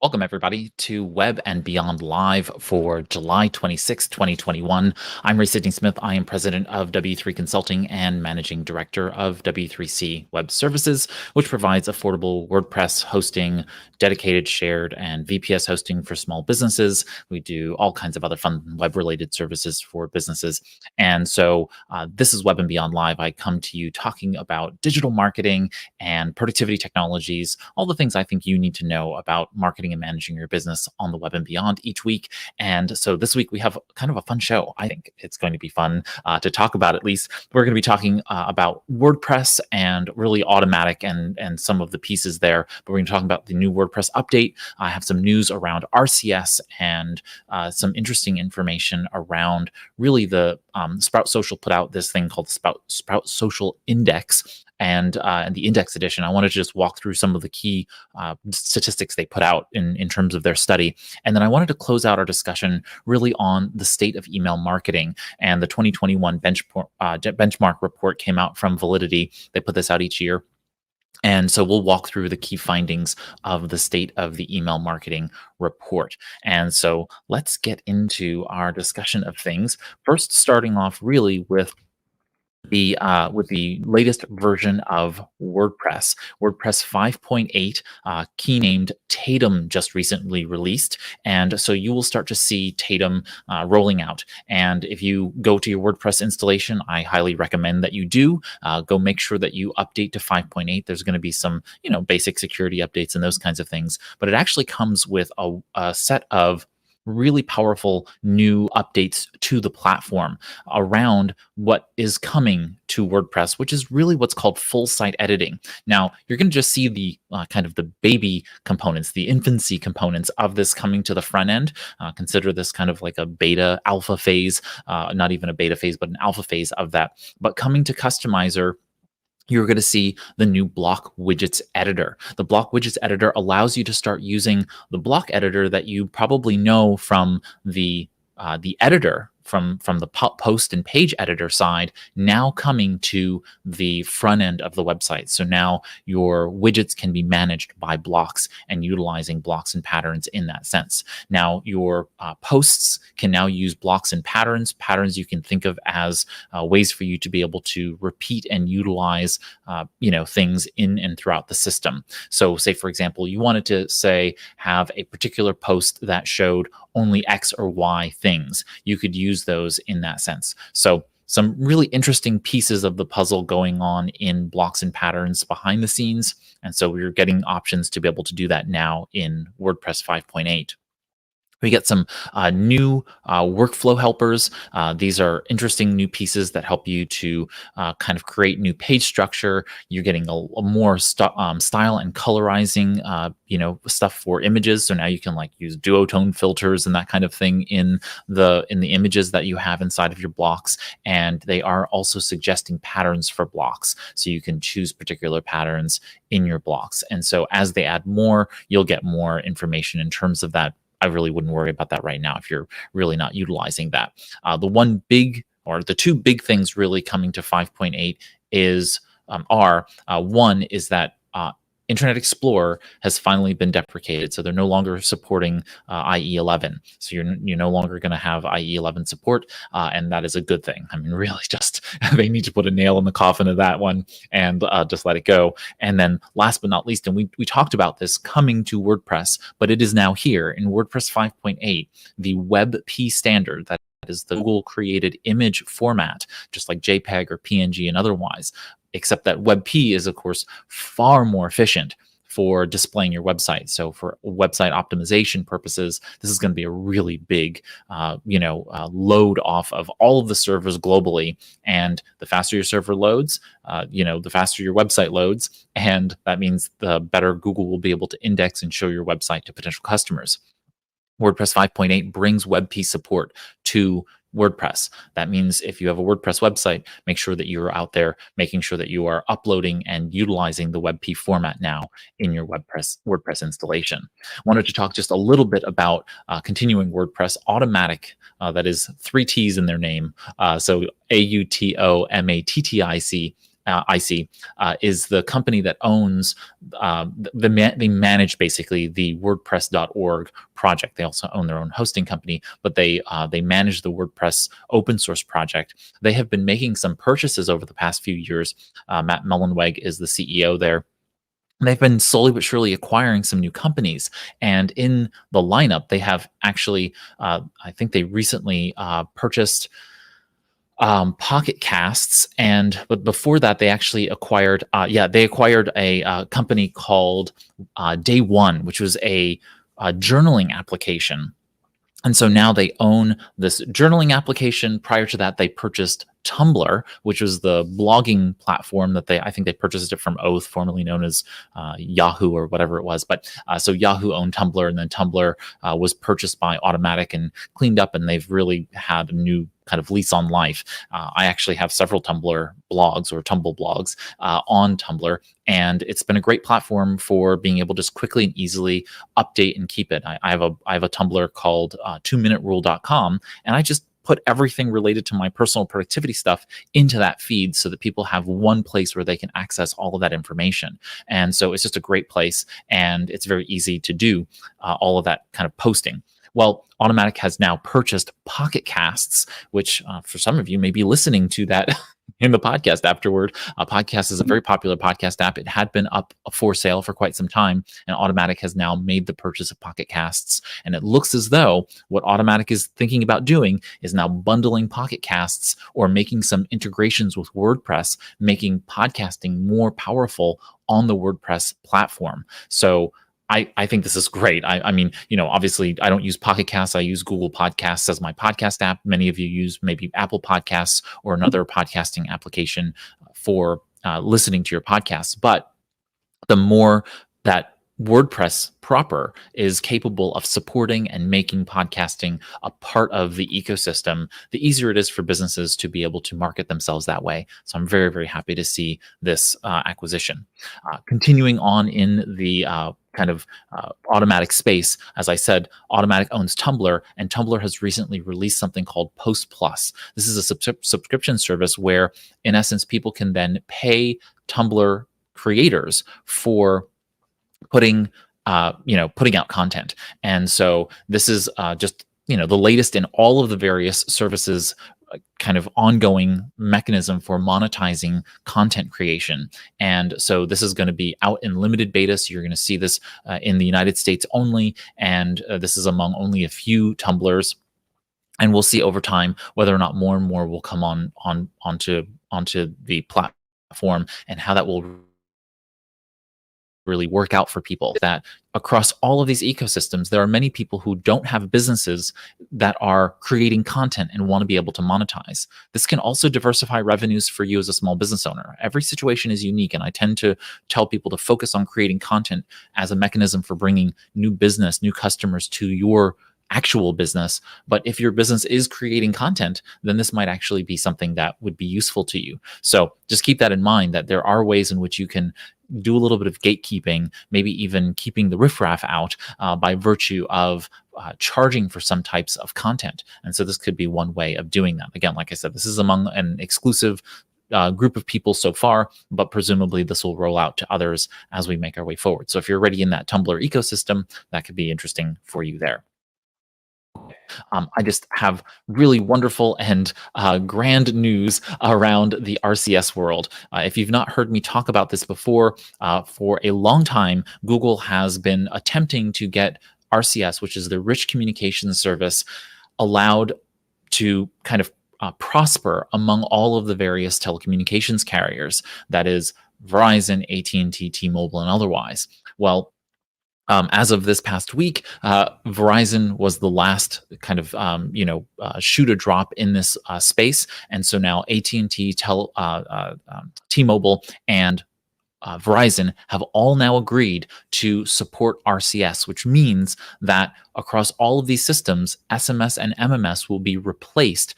Welcome, everybody, to Web and Beyond Live for July 26, 2021. I'm Ray Sidney Smith. I am president of W3 Consulting and managing director of W3C Web Services, which provides affordable WordPress hosting, dedicated, shared, and VPS hosting for small businesses. We do all kinds of other fun web-related services for businesses. And so this is Web and Beyond Live. I come to you talking about digital marketing and productivity technologies, all the things I think you need to know about marketing and managing your business on the web and beyond each week. And so this week we have kind of a fun show. I think it's going to be fun to talk about. At least we're going to be talking about WordPress and really Automatic and some of the pieces there. But we're going to talk about the new WordPress update. I have some news around RCS and some interesting information around really the Sprout Social put out this thing called Sprout Social Index. And the index edition, I wanted to just walk through some of the key statistics they put out in terms of their study. And then I wanted to close out our discussion really on the state of email marketing. And the 2021 benchmark report came out from Validity. They put this out each year. And so we'll walk through the key findings of the state of the email marketing report. And so let's get into our discussion of things. First, starting off really with the latest version of WordPress. WordPress 5.8, key named Tatum, just recently released. And so you will start to see Tatum rolling out. And if you go to your WordPress installation, I highly recommend that you do. Go make sure that you update to 5.8. There's going to be some, basic security updates and those kinds of things. But it actually comes with a set of really powerful new updates to the platform around what is coming to WordPress, which is really what's called full site editing. Now, you're going to just see the kind of the baby components, the infancy components of this coming to the front end. Consider this kind of like a beta alpha phase, not even a beta phase, but an alpha phase of that. But coming to Customizer, you're going to see the new block widgets editor. The block widgets editor allows you to start using the block editor that you probably know from the editor from the post and page editor side, now coming to the front end of the website. So now your widgets can be managed by blocks and utilizing blocks and patterns in that sense. Now your posts can now use blocks and patterns. Patterns you can think of as ways for you to be able to repeat and utilize things in and throughout the system. So say, for example, you wanted to have a particular post that showed only X or Y things. You could use those in that sense. So some really interesting pieces of the puzzle going on in blocks and patterns behind the scenes. And so we're getting options to be able to do that now in WordPress 5.8. We get some new workflow helpers. These are interesting new pieces that help you to kind of create new page structure. You're getting a more style and colorizing, stuff for images. So now you can use duotone filters and that kind of thing in the images that you have inside of your blocks. And they are also suggesting patterns for blocks, so you can choose particular patterns in your blocks. And so as they add more, you'll get more information in terms of that. I really wouldn't worry about that right now if you're really not utilizing that. The two big things really coming to 5.8 one is that Internet Explorer has finally been deprecated, so they're no longer supporting IE 11. So you're no longer going to have IE 11 support, and that is a good thing. I mean, really, just they need to put a nail in the coffin of that one and just let it go. And then, last but not least, and we talked about this coming to WordPress, but it is now here in WordPress 5.8, the WebP standard that is the Google created image format, just like JPEG or PNG and otherwise. Except that WebP is, of course, far more efficient for displaying your website. So for website optimization purposes, this is going to be a really big, load off of all of the servers globally. And the faster your server loads, the faster your website loads. And that means the better Google will be able to index and show your website to potential customers. WordPress 5.8 brings WebP support to WordPress. That means if you have a WordPress website, make sure that you're out there making sure that you are uploading and utilizing the WebP format now in your WordPress installation. I wanted to talk just a little bit about continuing WordPress Automatic. That is 3 T's in their name. So AUTOMATTIC IC is the company that owns they manage basically the WordPress.org project. They also own their own hosting company, but they manage the WordPress open source project. They have been making some purchases over the past few years. Matt Mullenweg is the CEO there. They've been slowly but surely acquiring some new companies, and in the lineup, they have actually, I think they recently purchased Pocket Casts, but before that, they actually acquired, they acquired a company called Day One, which was a journaling application. And so now they own this journaling application. Prior to that, they purchased Tumblr, which was the blogging platform that I think they purchased it from Oath, formerly known as Yahoo or whatever it was. But so Yahoo owned Tumblr, and then Tumblr was purchased by Automatic and cleaned up, and they've really had a new kind of lease on life. I actually have several Tumblr blogs or Tumble blogs on Tumblr, and it's been a great platform for being able to just quickly and easily update and keep it. I have a Tumblr called 2minuterule.com, and I just put everything related to my personal productivity stuff into that feed so that people have one place where they can access all of that information. And so it's just a great place, and it's very easy to do all of that kind of posting. Well, Automatic has now purchased Pocket Casts, which for some of you may be listening to that in the podcast afterward. Podcast is a very popular podcast app. It had been up for sale for quite some time, and Automatic has now made the purchase of Pocket Casts. And it looks as though what Automatic is thinking about doing is now bundling Pocket Casts or making some integrations with WordPress, making podcasting more powerful on the WordPress platform. So I think this is great. I mean, obviously I don't use Pocket Casts. I use Google Podcasts as my podcast app. Many of you use maybe Apple Podcasts or another podcasting application for listening to your podcasts. But the more that WordPress proper is capable of supporting and making podcasting a part of the ecosystem, the easier it is for businesses to be able to market themselves that way. So I'm very, very happy to see this acquisition. Continuing on in the kind of Automatic space, as I said, Automatic owns Tumblr, and Tumblr has recently released something called Post Plus. This is a subscription service where, in essence, people can then pay Tumblr creators for putting out content. And so this is just the latest in all of the various services kind of ongoing mechanism for monetizing content creation. And so this is going to be out in limited beta. So you're going to see this in the United States only. And this is among only a few Tumblrs. And we'll see over time whether or not more and more will come onto the platform, and how that will really work out for people. That across all of these ecosystems, there are many people who don't have businesses that are creating content and want to be able to monetize. This can also diversify revenues for you as a small business owner. Every situation is unique, and I tend to tell people to focus on creating content as a mechanism for bringing new business, new customers to your actual business. But if your business is creating content, then this might actually be something that would be useful to you. So just keep that in mind, that there are ways in which you can do a little bit of gatekeeping, maybe even keeping the riffraff out by virtue of charging for some types of content. And so this could be one way of doing that. Again, like I said, this is among an exclusive group of people so far, but presumably this will roll out to others as we make our way forward. So if you're already in that Tumblr ecosystem, that could be interesting for you there. I just have really wonderful and grand news around the RCS world. If you've not heard me talk about this before, for a long time, Google has been attempting to get RCS, which is the Rich Communications Service, allowed to kind of prosper among all of the various telecommunications carriers. That is Verizon, AT&T, T-Mobile, and otherwise. Well, as of this past week, Verizon was the last kind of shoot a drop in this space, and so now AT&T, T-Mobile, and Verizon have all now agreed to support RCS, which means that across all of these systems, SMS and MMS will be replaced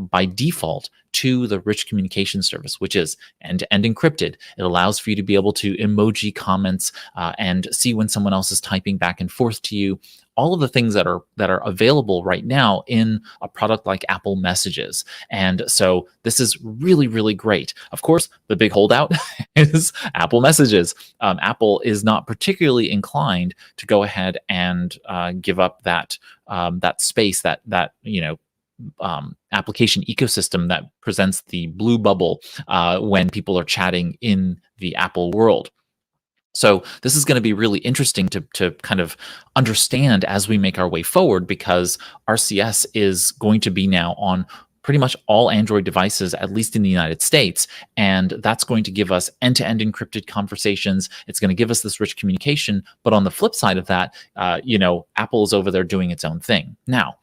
by default to the Rich Communication Service, which is end-to-end encrypted. It allows for you to be able to emoji comments and see when someone else is typing back and forth to you. all of the things that are available right now in a product like Apple Messages. And so this is really, really great. Of course, the big holdout is Apple Messages. Apple is not particularly inclined to go ahead and give up that space, that application ecosystem that presents the blue bubble when people are chatting in the Apple world. So this is going to be really interesting to kind of understand as we make our way forward, because RCS is going to be now on pretty much all Android devices, at least in the United States. And that's going to give us end-to-end encrypted conversations. It's going to give us this rich communication. But on the flip side of that, Apple is over there doing its own thing. Now,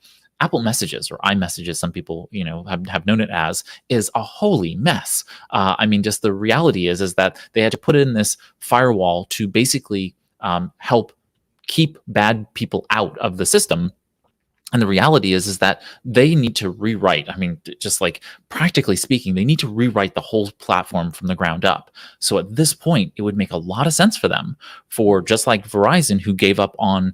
Apple Messages, or iMessages, some people have known it as, is a holy mess. I mean, just the reality is that they had to put in this firewall to basically help keep bad people out of the system. And the reality is that they need to rewrite. I mean, just like practically speaking, they need to rewrite the whole platform from the ground up. So at this point, it would make a lot of sense for them, for just like Verizon, who gave up on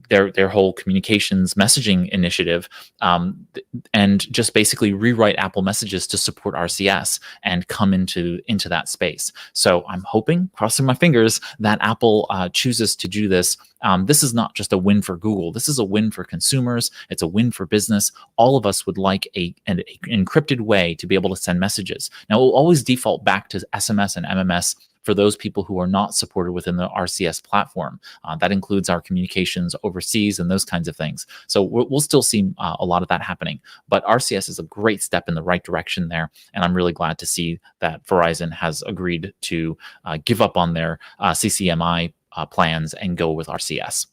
their whole communications messaging initiative, and just basically rewrite Apple Messages to support RCS and come into that space. So I'm hoping, crossing my fingers, that Apple chooses to do this. This is not just a win for Google. This is a win for consumers. It's a win for business. All of us would like an encrypted way to be able to send messages. Now, we'll always default back to SMS and MMS for those people who are not supported within the RCS platform. That includes our communications overseas and those kinds of things. So we'll still see a lot of that happening. But RCS is a great step in the right direction there. And I'm really glad to see that Verizon has agreed to give up on their CCMI plans and go with RCS.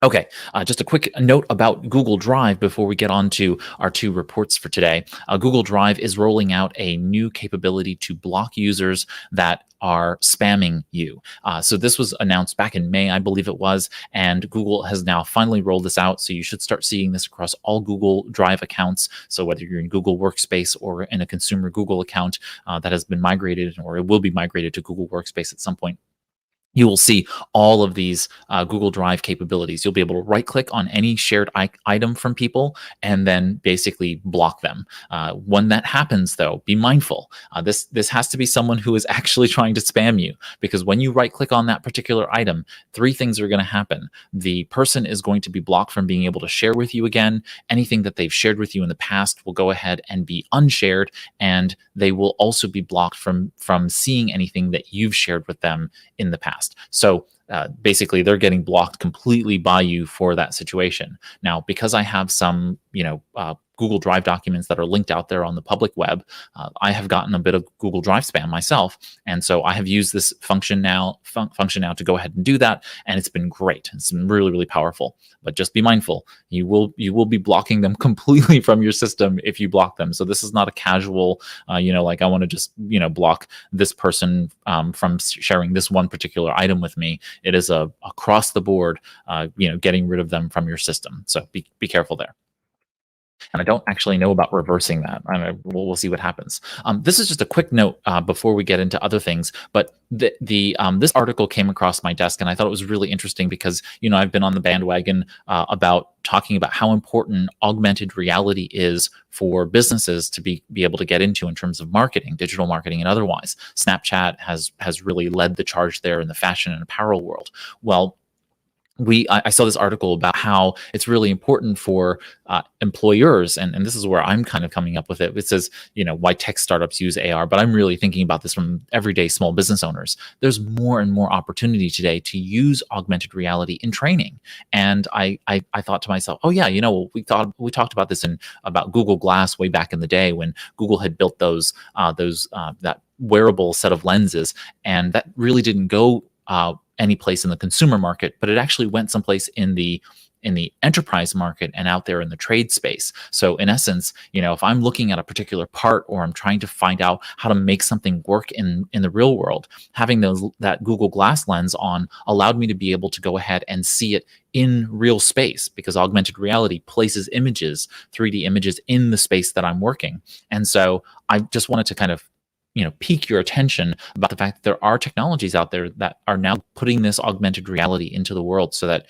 Okay, just a quick note about Google Drive before we get on to our two reports for today. Google Drive is rolling out a new capability to block users that are spamming you. So this was announced back in May, I believe it was, and Google has now finally rolled this out. So you should start seeing this across all Google Drive accounts. So whether you're in Google Workspace or in a consumer Google account that has been migrated, or it will be migrated to Google Workspace at some point, you will see all of these Google Drive capabilities. You'll be able to right-click on any shared item from people and then basically block them. When that happens, though, be mindful. This has to be someone who is actually trying to spam you, because when you right-click on that particular item, three things are going to happen. The person is going to be blocked from being able to share with you again. Anything that they've shared with you in the past will go ahead and be unshared, and they will also be blocked from seeing anything that you've shared with them in the past. So basically, they're getting blocked completely by you for that situation. Now, because I have some, Google Drive documents that are linked out there on the public web, I have gotten a bit of Google Drive spam myself, and so I have used this function now to go ahead and do that, and it's been great. It's been really, really powerful. But just be mindful; you will be blocking them completely from your system if you block them. So this is not a casual, like I want to just block this person from sharing this one particular item with me. It is a across the board, getting rid of them from your system. So be careful there. And I don't actually know about reversing that. We'll see what happens. This is just a quick note before we get into other things. But this article came across my desk, and I thought it was really interesting because I've been on the bandwagon about talking about how important augmented reality is for businesses to be able to get into in terms of marketing, digital marketing, and otherwise. Snapchat has really led the charge there in the fashion and apparel world. Well, I saw this article about how it's really important for employers, and this is where I'm kind of coming up with it. It says, why tech startups use AR, but I'm really thinking about this from everyday small business owners. There's more and more opportunity today to use augmented reality in training. And I thought to myself, oh yeah, we talked about this about Google Glass way back in the day when Google had built that wearable set of lenses, and that really didn't go any place in the consumer market, but it actually went someplace in the enterprise market and out there in the trade space. So in essence, if I'm looking at a particular part, or I'm trying to find out how to make something work in the real world, having that Google Glass lens on allowed me to be able to go ahead and see it in real space, because augmented reality places images, 3D images, in the space that I'm working. And so I just wanted to kind of pique your attention about the fact that there are technologies out there that are now putting this augmented reality into the world, so that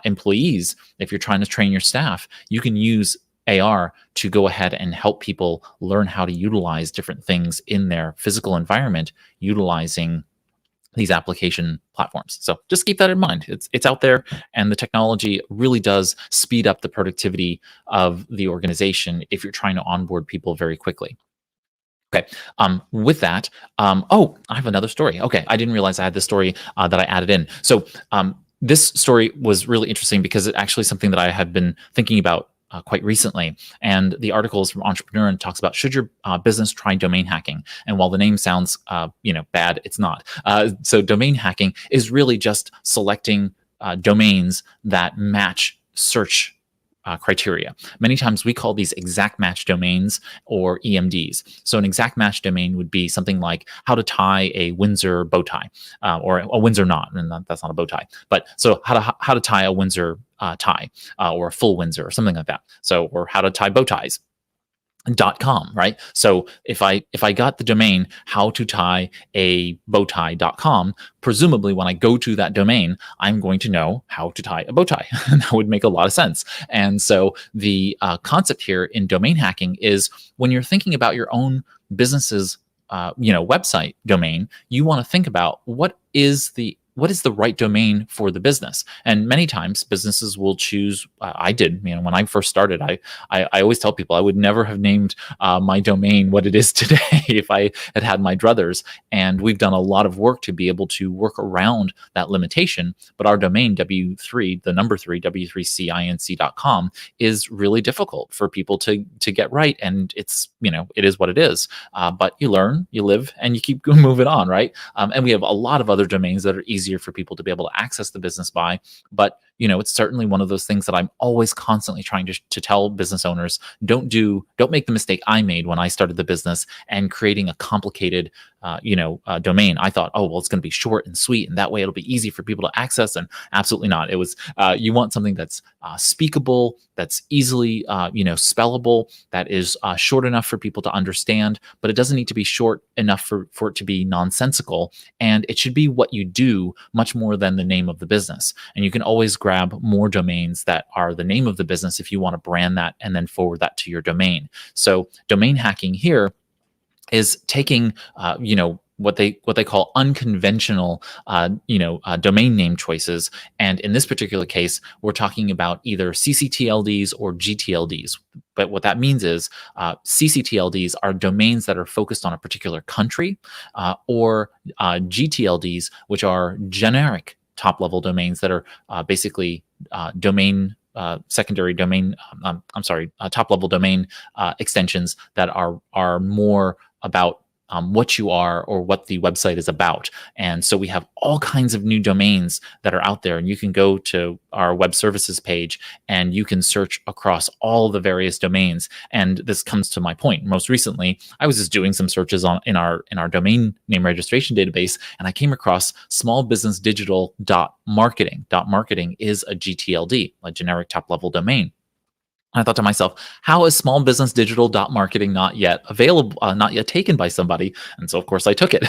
employees, if you're trying to train your staff, you can use AR to go ahead and help people learn how to utilize different things in their physical environment, utilizing these application platforms. So just keep that in mind. It's out there, and the technology really does speed up the productivity of the organization if you're trying to onboard people very quickly. Okay. With that, oh, I have another story. Okay, I didn't realize I had this story that I added in. So this story was really interesting because it's actually something that I had been thinking about quite recently. And the article is from Entrepreneur and talks about, should your business try domain hacking? And while the name sounds bad, it's not. So domain hacking is really just selecting domains that match search criteria. Many times we call these exact match domains or EMDs. So an exact match domain would be something like how to tie a Windsor bow tie, or a Windsor knot, and that's not a bow tie. But so how to tie a Windsor tie, or a full Windsor or something like that. So, or how to tie bow ties. .com, right? So if I got the domain how to tie a bowtie.com, presumably when I go to that domain, I'm going to know how to tie a bow tie. That would make a lot of sense. And so the concept here in domain hacking is when you're thinking about your own business's website domain, you want to think about what is the right domain for the business. And many times businesses will choose, I did, when I first started, I always tell people I would never have named my domain what it is today if I had my druthers. And we've done a lot of work to be able to work around that limitation. But our domain, W3, the number 3, W3CINC.com, is really difficult for people to get right. And it's, it is what it is. But you learn, you live, and you keep moving on, right? And we have a lot of other domains that are easier for people to be able to access the business by. But it's certainly one of those things that I'm always constantly trying to tell business owners, don't make the mistake I made when I started the business and creating a complicated domain. I thought, oh, well, it's going to be short and sweet, and that way it'll be easy for people to access. And absolutely not. It was you want something that's speakable, that's easily spellable, that is short enough for people to understand, but it doesn't need to be short enough for it to be nonsensical. And it should be what you do much more than the name of the business. And you can always grab more domains that are the name of the business if you want to brand that and then forward that to your domain. So domain hacking here is taking what they call unconventional domain name choices, and in this particular case we're talking about either CCTLDs or GTLDs. But what that means is CCTLDs are domains that are focused on a particular country, or GTLDs, which are generic top-level domains that are basically secondary domain, top-level domain extensions that are more about what you are or what the website is about. And so we have all kinds of new domains that are out there, and you can go to our web services page and you can search across all the various domains. And this comes to my point. Most recently, I was just doing some searches in our domain name registration database, and I came across smallbusinessdigital.marketing. .marketing is a GTLD, a generic top-level domain. I thought to myself, how is smallbusinessdigital.marketing not yet available, not yet taken by somebody? And so, of course, I took it.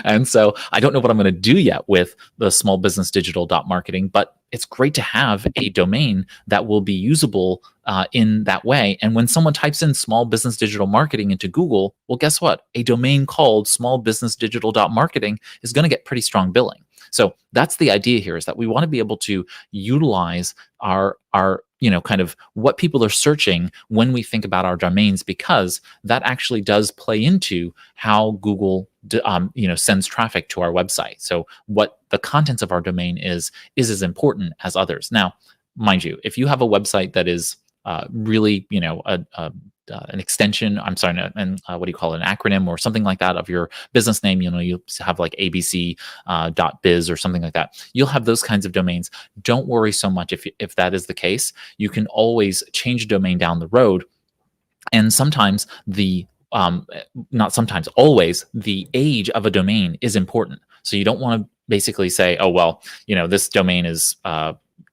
And so I don't know what I'm going to do yet with the smallbusinessdigital.marketing, but it's great to have a domain that will be usable in that way. And when someone types in small business digital marketing into Google, well, guess what? A domain called smallbusinessdigital.marketing is going to get pretty strong billing. So that's the idea here, is that we want to be able to utilize our kind of what people are searching when we think about our domains, because that actually does play into how Google sends traffic to our website. So what the contents of our domain is as important as others. Now, mind you, if you have a website that is really an extension, what do you call it, an acronym or something like that of your business name, you have like abc .biz or something like that, you'll have those kinds of domains. Don't worry so much if that is the case. You can always change a domain down the road. And sometimes not sometimes, always, the age of a domain is important. So you don't want to basically say, oh, well, this domain is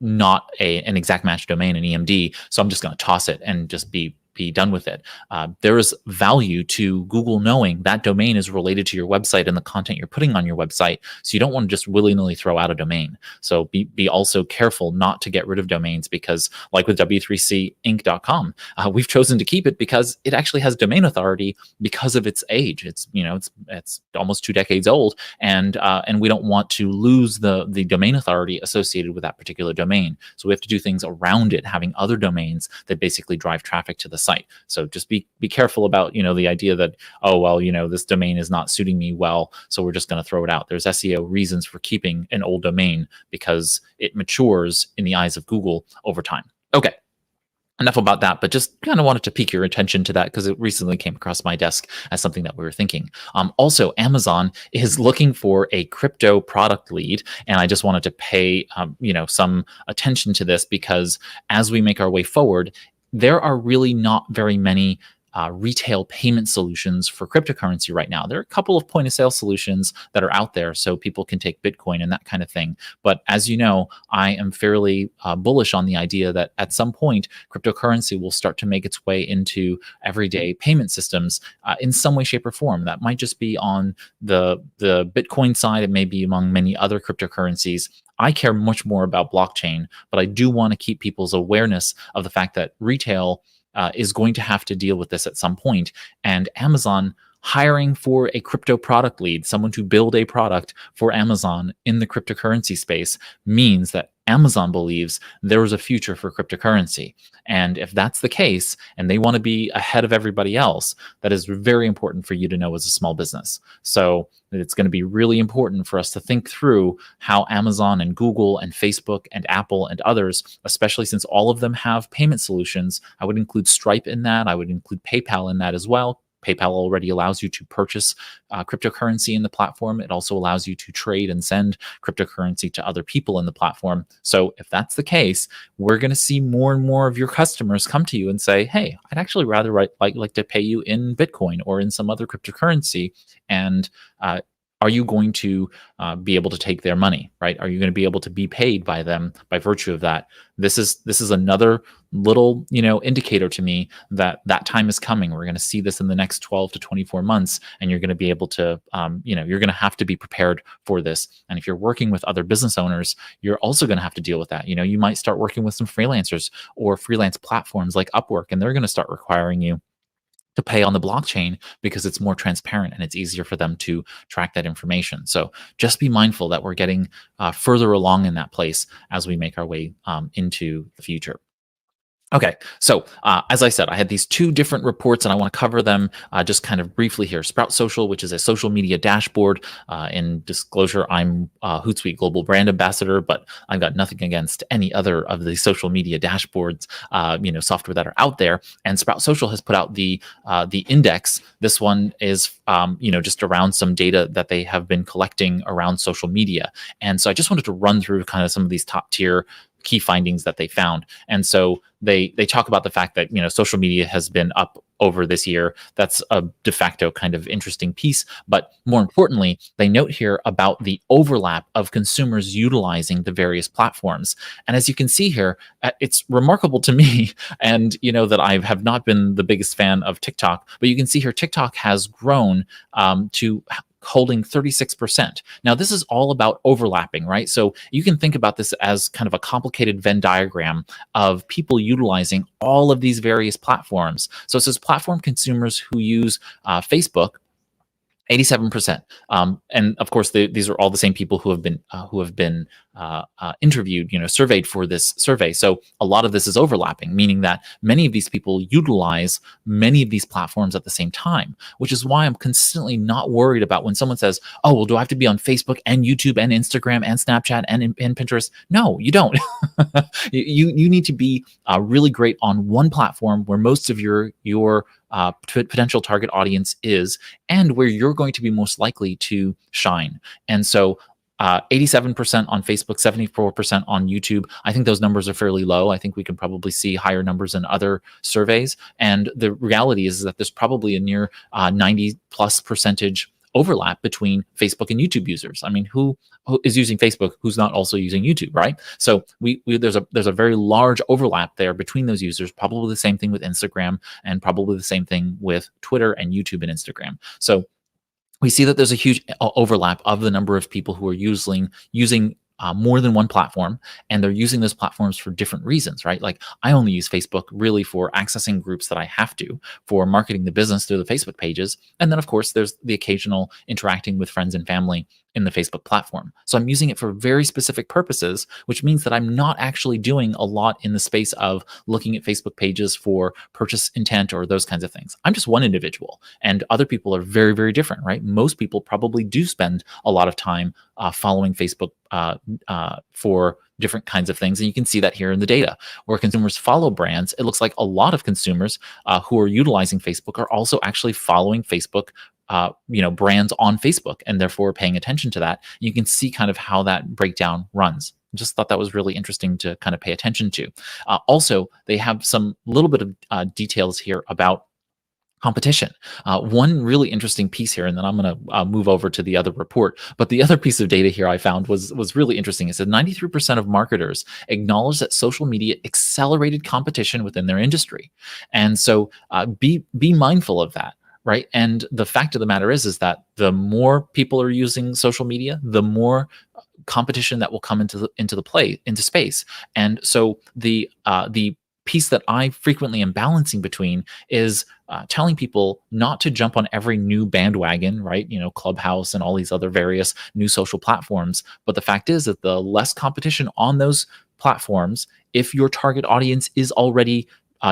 not an exact match domain, an EMD, so I'm just going to toss it and just be be done with it. There is value to Google knowing that domain is related to your website and the content you're putting on your website. So you don't want to just willy-nilly throw out a domain. So be also careful not to get rid of domains, because like with W3Cinc.com, we've chosen to keep it because it actually has domain authority because of its age. It's almost 2 decades old, and we don't want to lose the domain authority associated with that particular domain. So we have to do things around it, having other domains that basically drive traffic to the site. So just be careful about the idea that, oh well, this domain is not suiting me well, so we're just going to throw it out. There's SEO reasons for keeping an old domain because it matures in the eyes of Google over time. Okay. Enough about that, but just kind of wanted to pique your attention to that because it recently came across my desk as something that we were thinking. Also, Amazon is looking for a crypto product lead, and I just wanted to pay some attention to this because as we make our way forward, there are really not very many retail payment solutions for cryptocurrency right now. There are a couple of point of sale solutions that are out there so people can take Bitcoin and that kind of thing. But as you know, I am fairly bullish on the idea that at some point, cryptocurrency will start to make its way into everyday payment systems in some way, shape, or form. That might just be on the Bitcoin side. It may be among many other cryptocurrencies. I care much more about blockchain, but I do want to keep people's awareness of the fact that retail is going to have to deal with this at some point. And Amazon hiring for a crypto product lead, someone to build a product for Amazon in the cryptocurrency space, means that Amazon believes there is a future for cryptocurrency. And if that's the case, and they want to be ahead of everybody else, that is very important for you to know as a small business. So it's going to be really important for us to think through how Amazon and Google and Facebook and Apple and others, especially since all of them have payment solutions. I would include Stripe in that. I would include PayPal in that as well. PayPal already allows you to purchase cryptocurrency in the platform. It also allows you to trade and send cryptocurrency to other people in the platform. So if that's the case, we're going to see more and more of your customers come to you and say, hey, I'd actually rather like to pay you in Bitcoin or in some other cryptocurrency. And are you going to be able to take their money, right? Are you going to be able to be paid by them by virtue of that? This is another little indicator to me that time is coming. We're going to see this in the next 12 to 24 months, and you're going to be able to you're going to have to be prepared for this. And if you're working with other business owners, you're also going to have to deal with that. You might start working with some freelancers or freelance platforms like Upwork, and they're going to start requiring you to pay on the blockchain because it's more transparent and it's easier for them to track that information. So just be mindful that we're getting further along in that place as we make our way into the future. Okay, so as I said, I had these 2 different reports and I want to cover them just kind of briefly here. Sprout Social, which is a social media dashboard. In disclosure, I'm Hootsuite Global Brand Ambassador, but I've got nothing against any other of the social media dashboards, software that are out there. And Sprout Social has put out the index. This one is, just around some data that they have been collecting around social media. And so I just wanted to run through kind of some of these top tier key findings that they found. And so they talk about the fact that social media has been up over this year. That's a de facto kind of interesting piece. But more importantly, they note here about the overlap of consumers utilizing the various platforms. And as you can see here, it's remarkable to me, and that I have not been the biggest fan of TikTok, but you can see here TikTok has grown to holding 36%. Now, this is all about overlapping, right? So you can think about this as kind of a complicated Venn diagram of people utilizing all of these various platforms. So it says platform consumers who use Facebook, 87%. And of course, these are all the same people who have been interviewed, surveyed for this survey. So a lot of this is overlapping, meaning that many of these people utilize many of these platforms at the same time, which is why I'm consistently not worried about when someone says, oh, well, do I have to be on Facebook and YouTube and Instagram and Snapchat and Pinterest? No, you don't. you need to be really great on one platform where most of your potential target audience is, and where you're going to be most likely to shine. And so 87% on Facebook, 74% on YouTube. I think those numbers are fairly low. I think we can probably see higher numbers in other surveys. And the reality is that there's probably a near 90+ percentage overlap between Facebook and YouTube users. I mean, who is using Facebook who's not also using YouTube, right? So there's a very large overlap there between those users. Probably the same thing with Instagram, and probably the same thing with Twitter and YouTube and Instagram. So we see that there's a huge overlap of the number of people who are using more than one platform, and they're using those platforms for different reasons, right? Like I only use Facebook really for accessing groups that I have to, for marketing the business through the Facebook pages, and then of course there's the occasional interacting with friends and family in the Facebook platform. So I'm using it for very specific purposes, which means that I'm not actually doing a lot in the space of looking at Facebook pages for purchase intent or those kinds of things. I'm just one individual, and other people are very, very different, right? Most people probably do spend a lot of time following Facebook for different kinds of things. And you can see that here in the data. Where consumers follow brands, it looks like a lot of consumers who are utilizing Facebook are also actually following Facebook brands on Facebook, and therefore paying attention to that. You can see kind of how that breakdown runs. Just thought that was really interesting to kind of pay attention to. Also, they have some little bit of details here about competition. One really interesting piece here, and then I'm going to move over to the other report. But the other piece of data here I found was really interesting. It said 93% of marketers acknowledge that social media accelerated competition within their industry, and so be mindful of that. Right. And the fact of the matter is that the more people are using social media, the more competition that will come into space. And so the piece that I frequently am balancing between is telling people not to jump on every new bandwagon, right? Clubhouse and all these other various new social platforms. But the fact is that the less competition on those platforms, if your target audience is already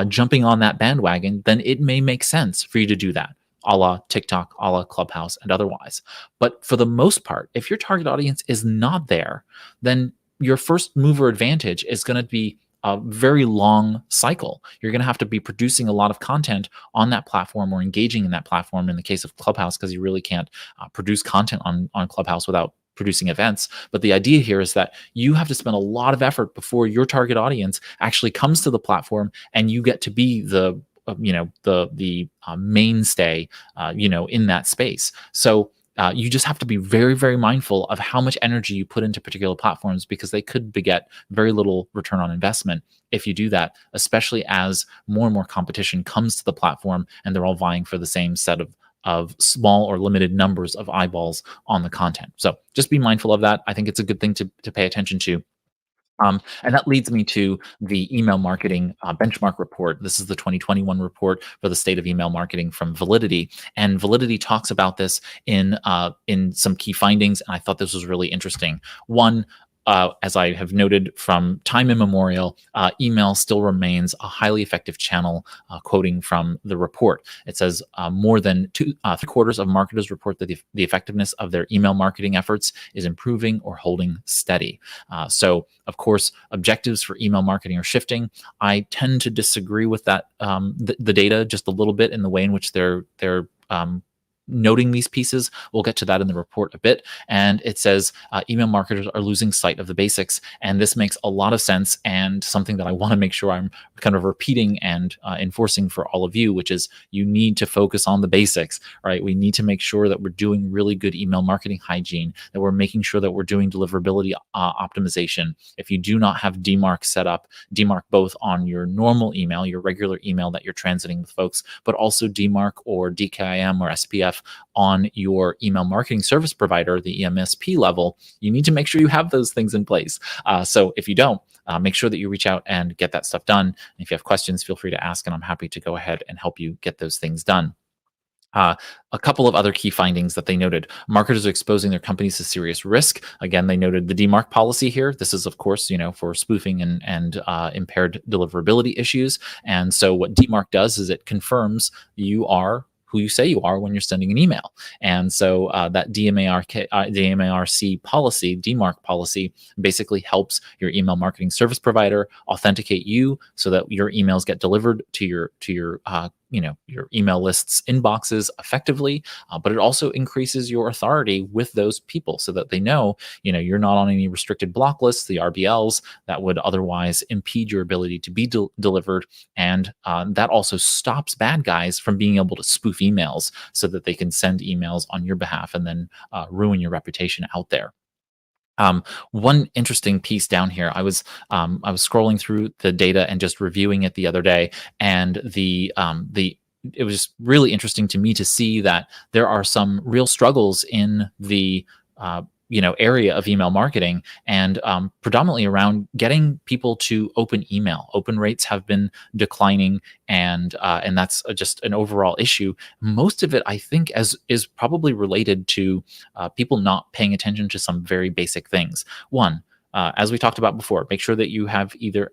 jumping on that bandwagon, then it may make sense for you to do that, a la TikTok, a la Clubhouse, and otherwise. But for the most part, if your target audience is not there, then your first mover advantage is going to be a very long cycle. You're going to have to be producing a lot of content on that platform or engaging in that platform in the case of Clubhouse, because you really can't produce content on Clubhouse without producing events. But the idea here is that you have to spend a lot of effort before your target audience actually comes to the platform and you get to be the mainstay in that space. So you just have to be very, very mindful of how much energy you put into particular platforms, because they could beget very little return on investment if you do that, especially as more and more competition comes to the platform and they're all vying for the same set of small or limited numbers of eyeballs on the content. So just be mindful of that. I think it's a good thing to pay attention to. And that leads me to the email marketing benchmark report. This is the 2021 report for the state of email marketing from Validity, and Validity talks about this in some key findings. And I thought this was really interesting. One, as I have noted from time immemorial, email still remains a highly effective channel, quoting from the report. It says more than three-quarters of marketers report that the effectiveness of their email marketing efforts is improving or holding steady. So, of course, objectives for email marketing are shifting. I tend to disagree with that, the data just a little bit in the way in which they're noting these pieces. We'll get to that in the report a bit. And it says email marketers are losing sight of the basics. And this makes a lot of sense, and something that I want to make sure I'm kind of repeating and enforcing for all of you, which is you need to focus on the basics, right? We need to make sure that we're doing really good email marketing hygiene, that we're making sure that we're doing deliverability optimization. If you do not have DMARC set up, DMARC both on your normal email, your regular email that you're transiting with folks, but also DMARC or DKIM or SPF on your email marketing service provider, the EMSP level, you need to make sure you have those things in place. So if you don't, make sure that you reach out and get that stuff done. And if you have questions, feel free to ask, and I'm happy to go ahead and help you get those things done. A couple of other key findings that they noted: marketers are exposing their companies to serious risk. Again, they noted the DMARC policy here. This is, of course, for spoofing and impaired deliverability issues. And so what DMARC does is it confirms you are who you say you are when you're sending an email. And so that DMARC policy, DMARC policy, basically helps your email marketing service provider authenticate you so that your emails get delivered to your your email lists inboxes effectively, but it also increases your authority with those people so that they know you're not on any restricted block lists, the RBLs that would otherwise impede your ability to be delivered. And that also stops bad guys from being able to spoof emails so that they can send emails on your behalf and then ruin your reputation out there. One interesting piece down here, I was scrolling through the data and just reviewing it the other day, and the it was really interesting to me to see that there are some real struggles in the area of email marketing, and predominantly around getting people to open email. Open rates have been declining, and that's just an overall issue. Most of it, I think, as is probably related to people not paying attention to some very basic things. One, as we talked about before, make sure that you have either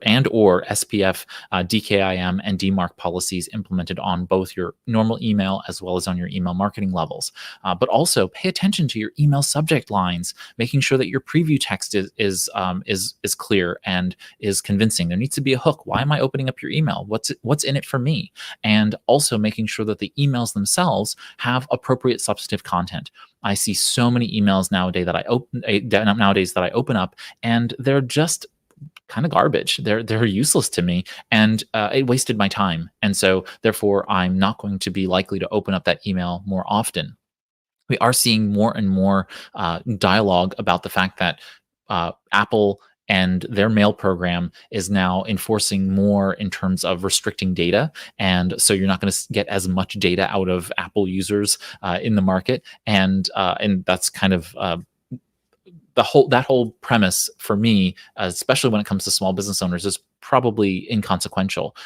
and or SPF, DKIM, and DMARC policies implemented on both your normal email as well as on your email marketing levels. But also pay attention to your email subject lines, making sure that your preview text is clear and is convincing. There needs to be a hook. Why am I opening up your email? What's in it for me? And also making sure that the emails themselves have appropriate substantive content. I see so many emails nowadays that I open up, and they're just kind of garbage. They're useless to me, and it wasted my time. And so, therefore, I'm not going to be likely to open up that email more often. We are seeing more and more dialogue about the fact that Apple and their mail program is now enforcing more in terms of restricting data, and so you're not going to get as much data out of Apple users in the market, and that's kind of that whole premise for me, especially when it comes to small business owners, is probably inconsequential.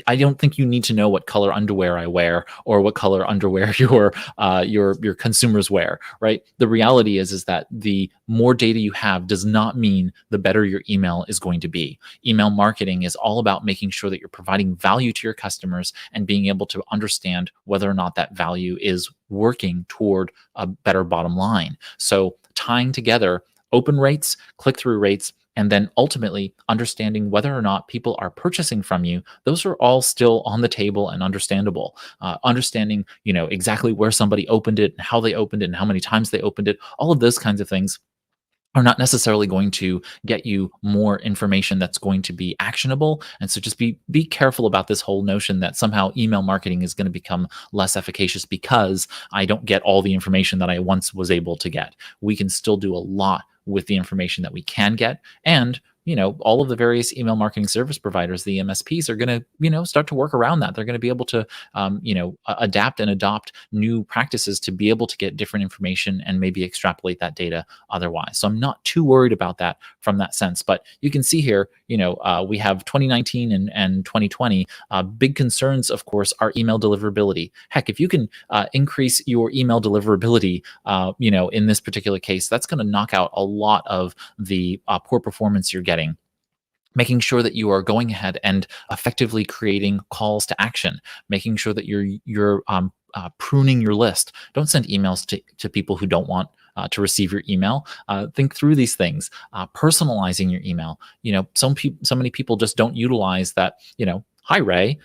I don't think you need to know what color underwear I wear or what color underwear your consumers wear, right? The reality is that the more data you have does not mean the better your email is going to be. Email marketing is all about making sure that you're providing value to your customers and being able to understand whether or not that value is working toward a better bottom line. So tying together open rates, click-through rates, and then ultimately understanding whether or not people are purchasing from you, those are all still on the table and understandable. Understanding, exactly where somebody opened it and how they opened it and how many times they opened it, all of those kinds of things are not necessarily going to get you more information that's going to be actionable. And so just be careful about this whole notion that somehow email marketing is going to become less efficacious because I don't get all the information that I once was able to get. We can still do a lot with the information that we can get. And all of the various email marketing service providers, the MSPs, are going to, start to work around that. They're going to be able to, adapt and adopt new practices to be able to get different information and maybe extrapolate that data otherwise. So I'm not too worried about that from that sense. But you can see here, we have 2019 and 2020. Big concerns, of course, are email deliverability. Heck, if you can increase your email deliverability, in this particular case, that's going to knock out a lot of the poor performance you're getting. Making sure that you are going ahead and effectively creating calls to action, making sure that you're pruning your list. Don't send emails to people who don't want to receive your email. Think through these things. Personalizing your email. So many people just don't utilize that. Hi Ray,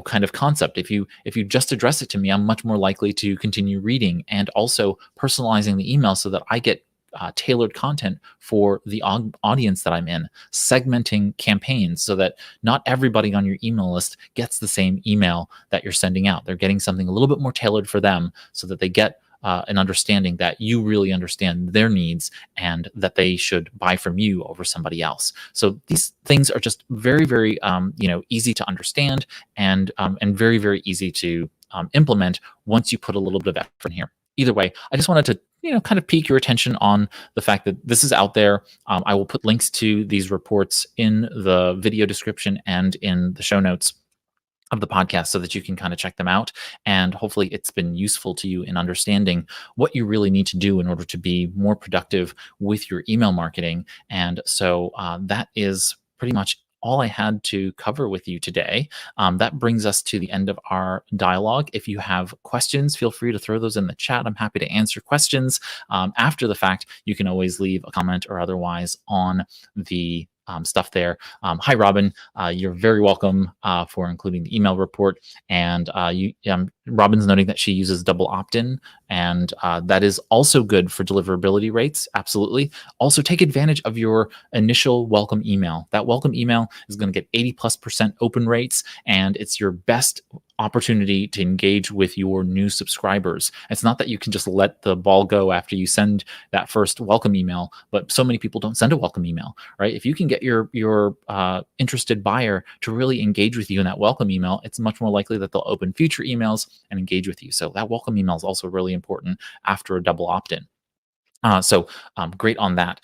kind of concept. If you just address it to me, I'm much more likely to continue reading, and also personalizing the email so that I get tailored content for the audience that I'm in, segmenting campaigns so that not everybody on your email list gets the same email that you're sending out. They're getting something a little bit more tailored for them so that they get an understanding that you really understand their needs and that they should buy from you over somebody else. So these things are just very, very, easy to understand and very, very easy to implement once you put a little bit of effort in here. Either way, I just wanted to kind of pique your attention on the fact that this is out there. I will put links to these reports in the video description and in the show notes of the podcast so that you can kind of check them out. And hopefully it's been useful to you in understanding what you really need to do in order to be more productive with your email marketing. And so that is pretty much all I had to cover with you today. That brings us to the end of our dialogue. If you have questions, feel free to throw those in the chat. I'm happy to answer questions. After the fact, you can always leave a comment or otherwise on the stuff there. Hi, Robin. You're very welcome for including the email report. And Robin's noting that she uses double opt-in, and that is also good for deliverability rates. Absolutely. Also, take advantage of your initial welcome email. That welcome email is going to get 80+% open rates, and it's your best opportunity to engage with your new subscribers. It's not that you can just let the ball go after you send that first welcome email, but so many people don't send a welcome email, right? If you can get your interested buyer to really engage with you in that welcome email, it's much more likely that they'll open future emails and engage with you. So that welcome email is also really important after a double opt-in. So great on that.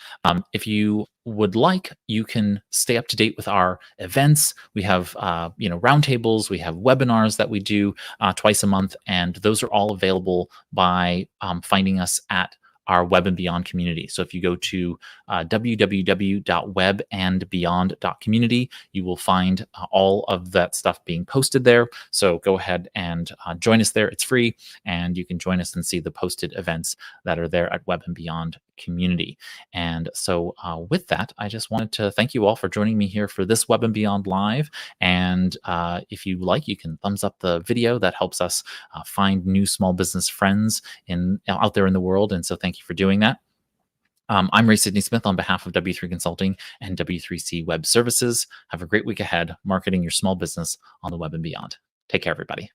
If you would like, you can stay up to date with our events. We have roundtables, we have webinars that we do twice a month, and those are all available by finding us at our Web and Beyond community. So if you go to www.webandbeyond.community, you will find all of that stuff being posted there. So go ahead and join us there. It's free, and you can join us and see the posted events that are there at Web and Beyond community. And so with that, I just wanted to thank you all for joining me here for this Web and Beyond Live. And if you like, you can thumbs up the video. That helps us find new small business friends out there in the world. And so thank you for doing that. I'm Ray Sidney Smith on behalf of W3 Consulting and W3C Web Services. Have a great week ahead, marketing your small business on the web and beyond. Take care, everybody.